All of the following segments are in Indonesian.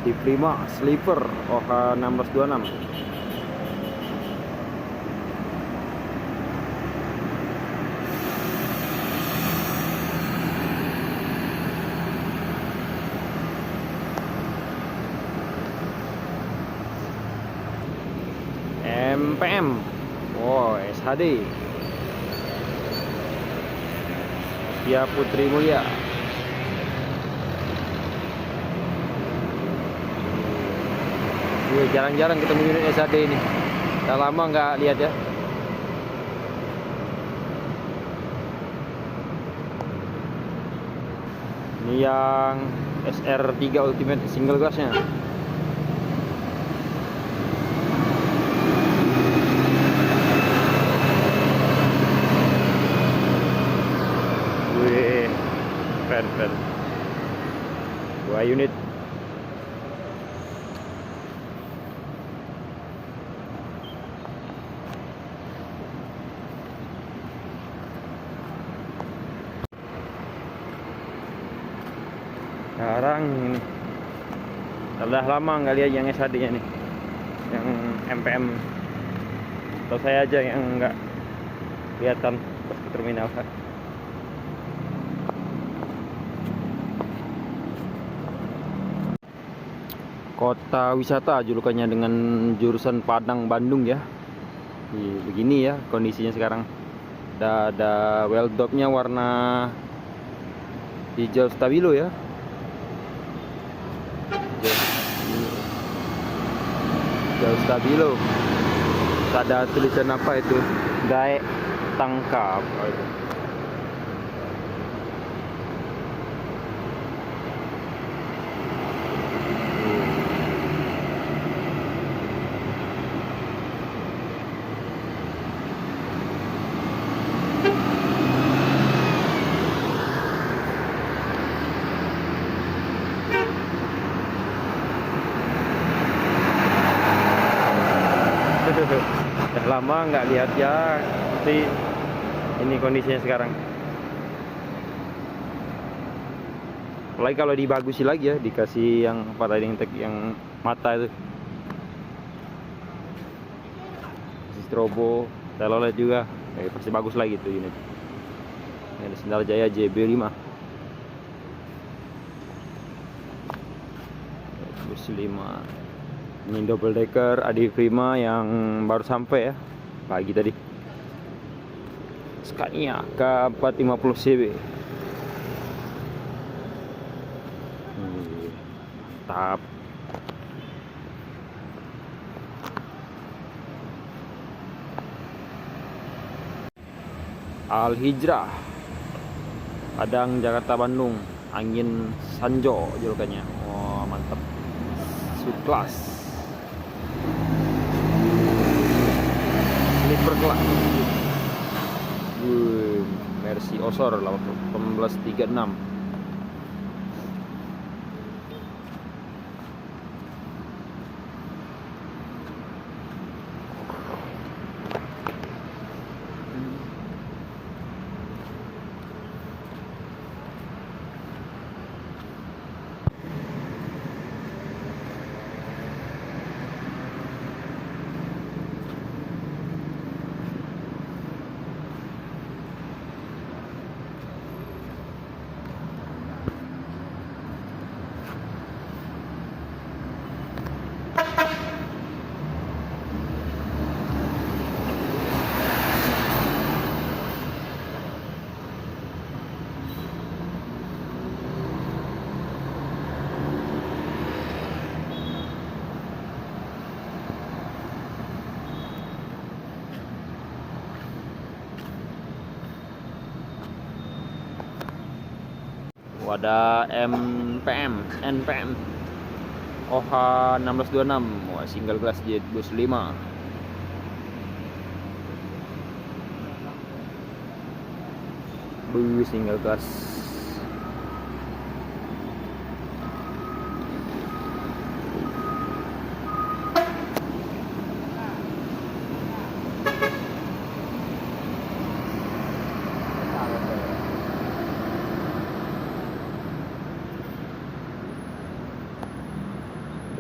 di Prima Sleeper OH 1626. MPM, wow, SHD, Kia Putri Mulia. Jarang-jarang ketemu unit SHD ini. Udah lama nggak lihat ya. Ini yang SR3 Ultimate single glassnya. Wih, keren. 2 unit. Sekarang ini udah lama nggak lihat yang SHD nya nih, yang MPM. Atau saya aja yang nggak kelihatan pas ke terminal. Kota wisata julukannya, dengan jurusan Padang Bandung ya. Begini ya kondisinya sekarang. Ada well dopnya warna hijau stabilo ya. Hijau stabilo. Ada tulisan apa itu? Gaek tangkap. Oh, itu. Udah lama nggak lihat ya, tapi ini kondisinya sekarang. Apalagi kalau dibagusi lagi ya, dikasih yang apa tadi, yang mata itu, kasih strobo, telolet juga, pasti bagus lagi tuh unit. Ini ada Sendal Jaya JB5 5. Ini double decker Adi Prima yang baru sampai ya pagi tadi. Scania K450 CB. Mantap. Al Hijrah Padang Jakarta Bandung, angin Sanjo julukannya. Wah, mantap. Subclass Sleeper class. Mercy Osor 1836. Ada NPM OH 1626. Wah, single glass jet bus 5. Single glass.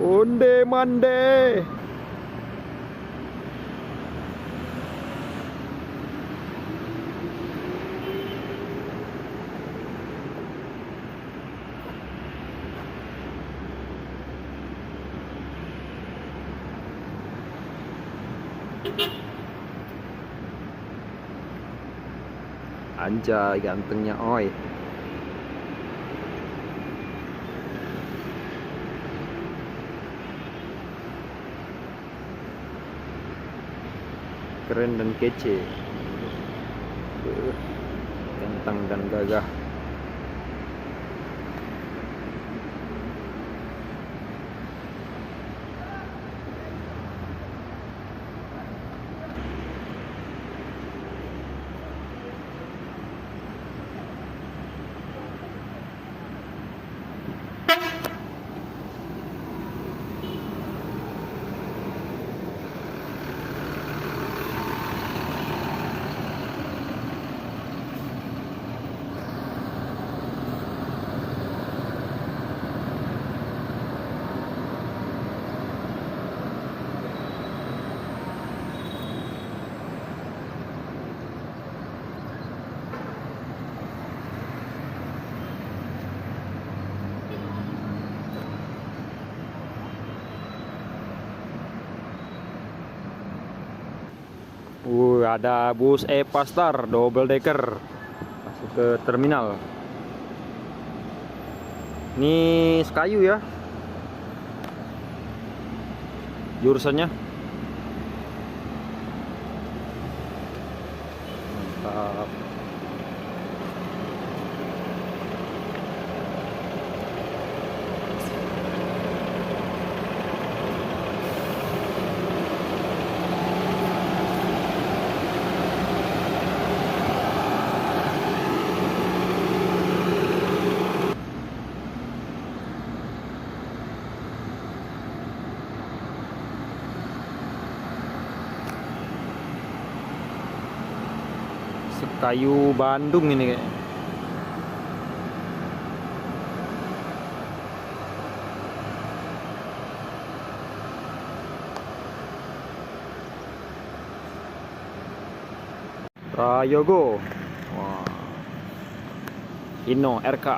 Onde mande. Anjay gantengnya oi. Keren dan kece. Ganteng dan gagah. Ada bus Evastar double decker masuk ke terminal. Ini Sekayu ya jurusannya. Mantap. Sekayu Bandung ini kayak. Prayogo. Wah. Inno RK.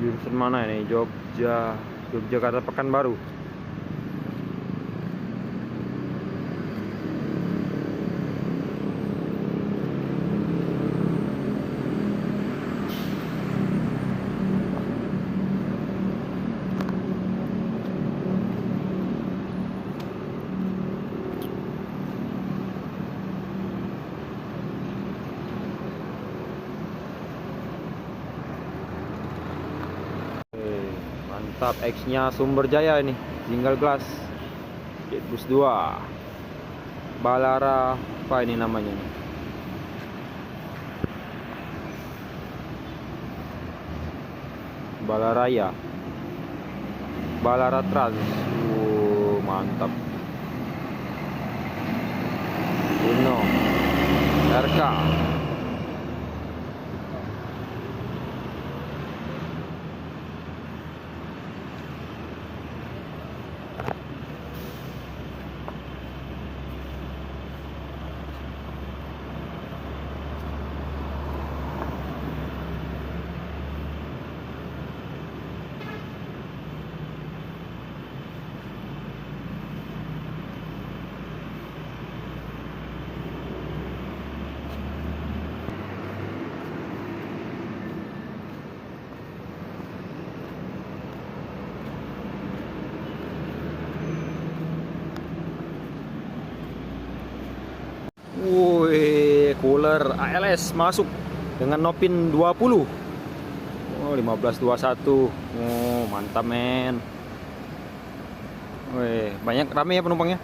Jurusan mana ini? Yogyakarta Pekanbaru. Mantap, X-nya Sumberjaya ini, single glass, bus 2, Balara, apa ini namanya nih? Balaraya, Balara Trans, mantap. Uno, RK. Wih, cooler ALS masuk. dengan Nopin 20. Oh, 1521. Oh, mantap men. Wih, banyak rame ya penumpangnya.